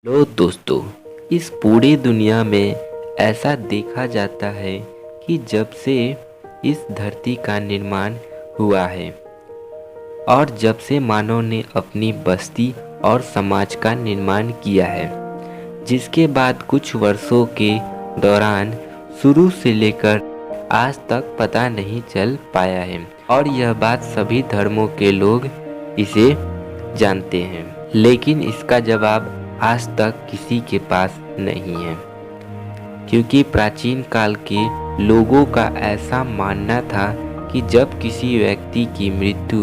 लो दोस्तों, इस पूरी दुनिया में ऐसा देखा जाता है कि जब से इस धरती का निर्माण हुआ है और जब से मानव ने अपनी बस्ती और समाज का निर्माण किया है, जिसके बाद कुछ वर्षों के दौरान शुरू से लेकर आज तक पता नहीं चल पाया है और यह बात सभी धर्मों के लोग इसे जानते हैं, लेकिन इसका जवाब आज तक किसी के पास नहीं है। क्योंकि प्राचीन काल के लोगों का ऐसा मानना था कि जब किसी व्यक्ति की मृत्यु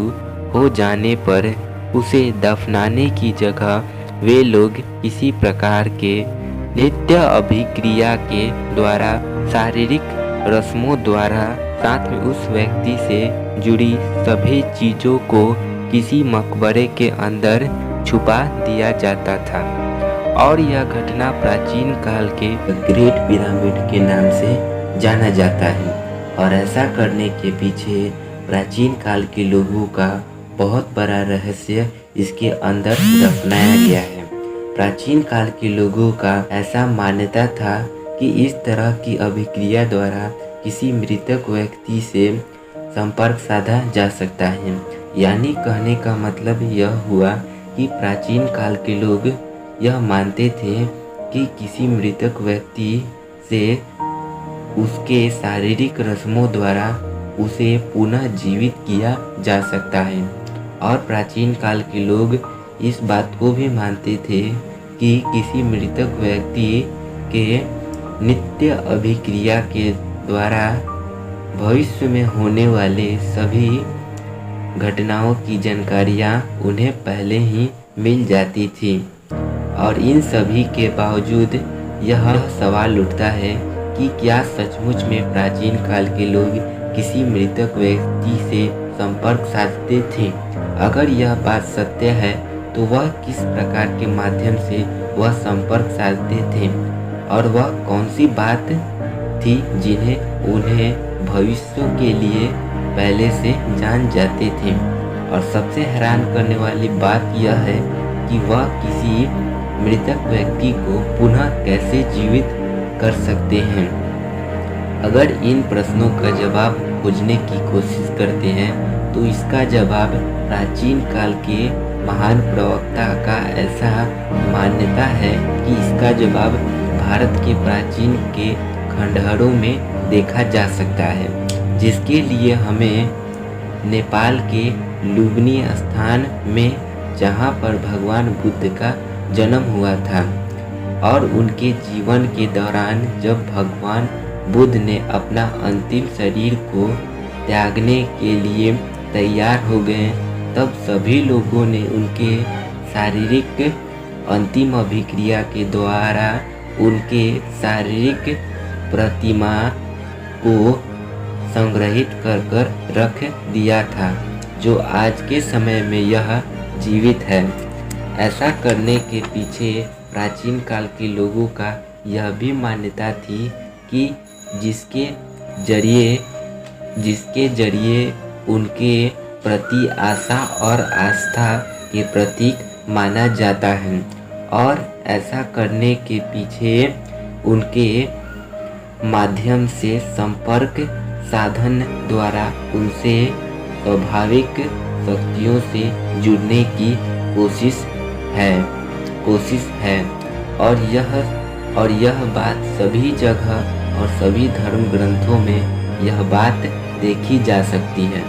हो जाने पर उसे दफनाने की जगह वे लोग किसी प्रकार के नित्य अभिक्रिया के द्वारा, शारीरिक रस्मों द्वारा, साथ में उस व्यक्ति से जुड़ी सभी चीज़ों को किसी मकबरे के अंदर छुपा दिया जाता था। और यह घटना प्राचीन काल के ग्रेट पिरामिड के नाम से जाना जाता है। और ऐसा करने के पीछे प्राचीन काल के लोगों का बहुत बड़ा रहस्य इसके अंदर दफनाया गया है। प्राचीन काल के लोगों का ऐसा मान्यता था कि इस तरह की अभिक्रिया द्वारा किसी मृतक व्यक्ति से संपर्क साधा जा सकता है। यानी कहने का मतलब यह हुआ कि प्राचीन काल के लोग यह मानते थे कि किसी मृतक व्यक्ति से उसके शारीरिक रस्मों द्वारा उसे पुनः जीवित किया जा सकता है। और प्राचीन काल के लोग इस बात को भी मानते थे कि किसी मृतक व्यक्ति के नित्य अभिक्रिया के द्वारा भविष्य में होने वाले सभी घटनाओं की जानकारियाँ उन्हें पहले ही मिल जाती थी। और इन सभी के बावजूद यह सवाल उठता है कि क्या सचमुच में प्राचीन काल के लोग किसी मृतक व्यक्ति से संपर्क साधते थे? अगर यह बात सत्य है तो वह किस प्रकार के माध्यम से वह संपर्क साधते थे और वह कौन सी बात थी जिन्हें उन्हें भविष्य के लिए पहले से जान जाते थे? और सबसे हैरान करने वाली बात यह है कि वह किसी मृतक व्यक्ति को पुनः कैसे जीवित कर सकते हैं। अगर इन प्रश्नों का जवाब खोजने की कोशिश करते हैं तो इसका जवाब प्राचीन काल के महान प्रवक्ता का ऐसा मान्यता है कि इसका जवाब भारत के प्राचीन के खंडहरों में देखा जा सकता है, जिसके लिए हमें नेपाल के लुम्बिनी स्थान में, जहाँ पर भगवान बुद्ध का जन्म हुआ था और उनके जीवन के दौरान जब भगवान बुद्ध ने अपना अंतिम शरीर को त्यागने के लिए तैयार हो गए, तब सभी लोगों ने उनके शारीरिक अंतिम अभिक्रिया के द्वारा उनके शारीरिक प्रतिमा को संग्रहित कर रख दिया था, जो आज के समय में यह जीवित है। ऐसा करने के पीछे प्राचीन काल के लोगों का यह भी मान्यता थी कि जिसके जरिए उनके प्रति आशा और आस्था के प्रतीक माना जाता है। और ऐसा करने के पीछे उनके माध्यम से संपर्क साधन द्वारा उनसे स्वाभाविक शक्तियों से जुड़ने की कोशिश है। और यह बात सभी जगह और सभी धर्म ग्रंथों में यह बात देखी जा सकती है।